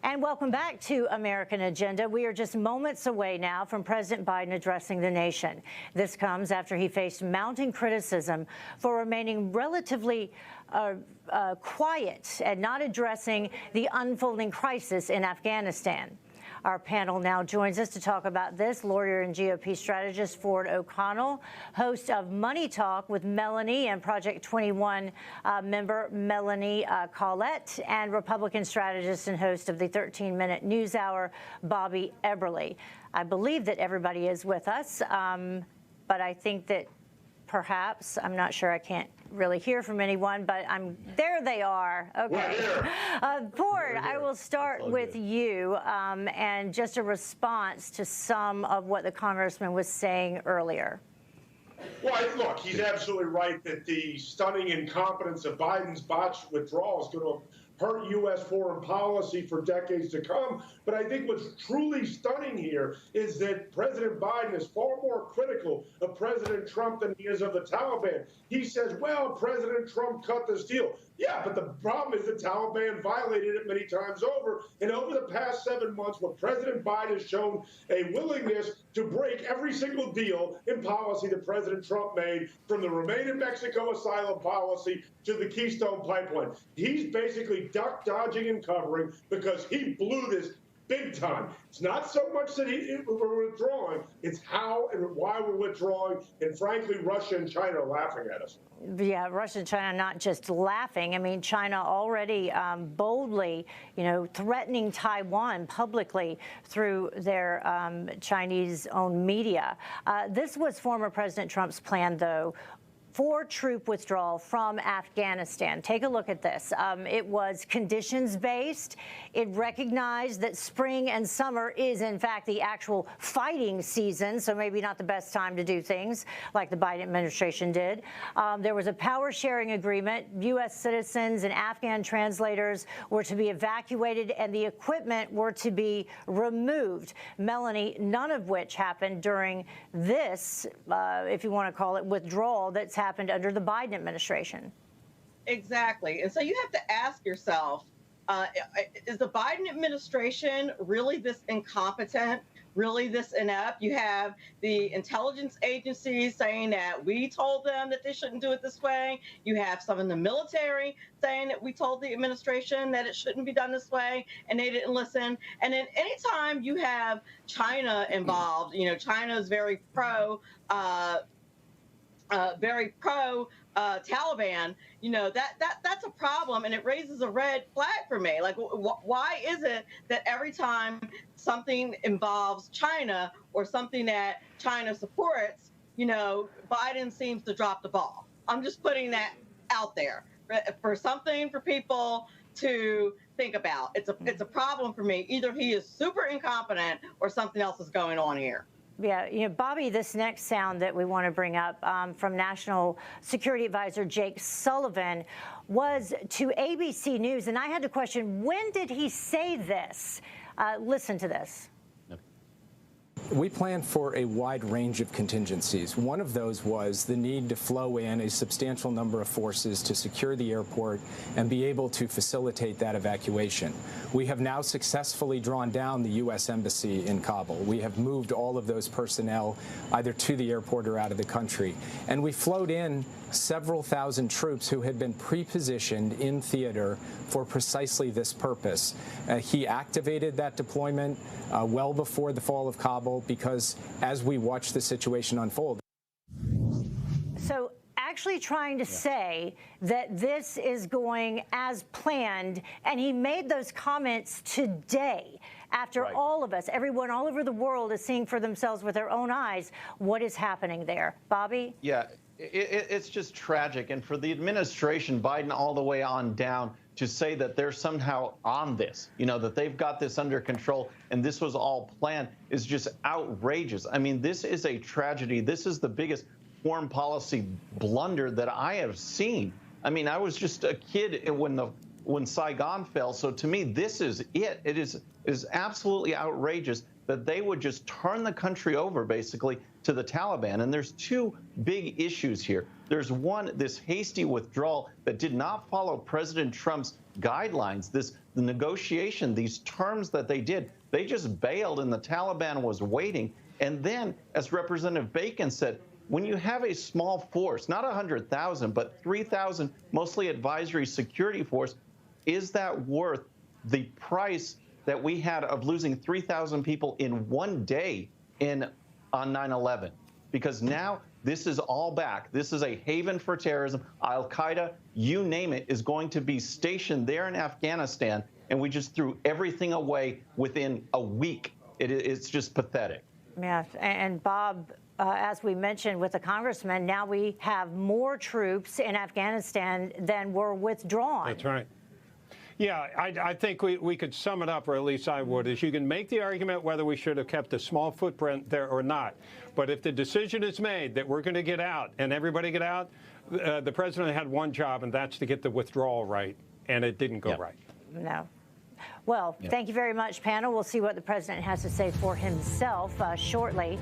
And welcome back to American Agenda. We are just moments away now from President Biden addressing the nation. This comes after he faced mounting criticism for remaining relatively quiet and not addressing the unfolding crisis in Afghanistan. Our panel now joins us to talk about this. Lawyer and GOP strategist Ford O'Connell, host of Money Talk with Melanie and Project 21 member Melanie Collette, and Republican strategist and host of the 13-minute news hour, Bobby Eberle. I believe that everybody is with us, but I think that perhaps, I'm not sure, I can't really hear from anyone, but there they are. Okay. Ford, I will start with you and just a response to some of what the congressman was saying earlier. Well, look, he's absolutely right that the stunning incompetence of Biden's botched withdrawal is going to hurt U.S. foreign policy for decades to come. But I think what's truly stunning here is that President Biden is far more critical of President Trump than he is of the Taliban. He says, well, President Trump cut this deal. Yeah, but the problem is the Taliban violated it many times over. And over the past 7 months, what President Biden has shown a willingness to break every single deal in policy that President Trump made, from the Remain in Mexico asylum policy to the Keystone Pipeline. He's basically duck dodging and covering because he blew this big time. It's not so much that we're withdrawing, it's how and why we're withdrawing. And frankly, Russia and China are laughing at us. Yeah, Russia and China not just laughing. I mean, China already boldly, threatening Taiwan publicly through their Chinese-owned media. This was former President Trump's plan, though, for troop withdrawal from Afghanistan. Take a look at this. It was conditions-based. It recognized that spring and summer is, in fact, the actual fighting season, so maybe not the best time to do things like the Biden administration did. There was a power-sharing agreement. U.S. citizens and Afghan translators were to be evacuated, and the equipment were to be removed. Melanie, none of which happened during this, if you want to call it, withdrawal that's happened under the Biden administration. Exactly. And so you have to ask yourself, is the Biden administration really this incompetent, really this inept? You have the intelligence agencies saying that we told them that they shouldn't do it this way. You have some in the military saying that we told the administration that it shouldn't be done this way, and they didn't listen. And then anytime you have China involved, China is very pro Taliban, that's a problem, and it raises a red flag for me. Like, why is it that every time something involves China or something that China supports, Biden seems to drop the ball? I'm just putting that out there for something for people to think about. It's a problem for me. Either he is super incompetent or something else is going on here. Yeah, Bobby, this next sound that we want to bring up from National Security Advisor Jake Sullivan was to ABC News, and I had to question, when did he say this? Listen to this. We planned for a wide range of contingencies. One of those was the need to flow in a substantial number of forces to secure the airport and be able to facilitate that evacuation. We have now successfully drawn down the U.S. Embassy in Kabul. We have moved all of those personnel either to the airport or out of the country. And we flowed in several thousand troops who had been pre-positioned in theater for precisely this purpose. He activated that deployment well before the fall of Kabul, because as we watch the situation unfold. So actually trying to say that this is going as planned, and he made those comments today after all of us, everyone all over the world is seeing for themselves with their own eyes what is happening there. Bobby? Yeah, it's just tragic. And for the administration, Biden all the way on down, to say that they're somehow on this, that they've got this under control and this was all planned, is just outrageous. I mean, this is a tragedy. This is the biggest foreign policy blunder that I have seen. I mean, I was just a kid when Saigon fell. So to me, this is it. It is absolutely outrageous that they would just turn the country over, basically, to the Taliban. And there's two big issues here. There's one, this hasty withdrawal that did not follow President Trump's guidelines, the negotiation, these terms that they did, they just bailed and the Taliban was waiting. And then, as Representative Bacon said, when you have a small force, not 100,000, but 3,000, mostly advisory security force, is that worth the price that we had of losing 3,000 people in one day on 9/11? Because now this is all back. This is a haven for terrorism. Al-Qaeda, you name it, is going to be stationed there in Afghanistan, and we just threw everything away within a week. It's just pathetic. Yeah, and Bob, as we mentioned with the congressman, now we have more troops in Afghanistan than were withdrawn. That's right. Yeah, I think we could sum it up, or at least I would, is you can make the argument whether we should have kept a small footprint there or not. But if the decision is made that we're going to get out and everybody get out, the president had one job, and that's to get the withdrawal right, and it didn't go right. No. Well, thank you very much, panel. We'll see what the president has to say for himself shortly.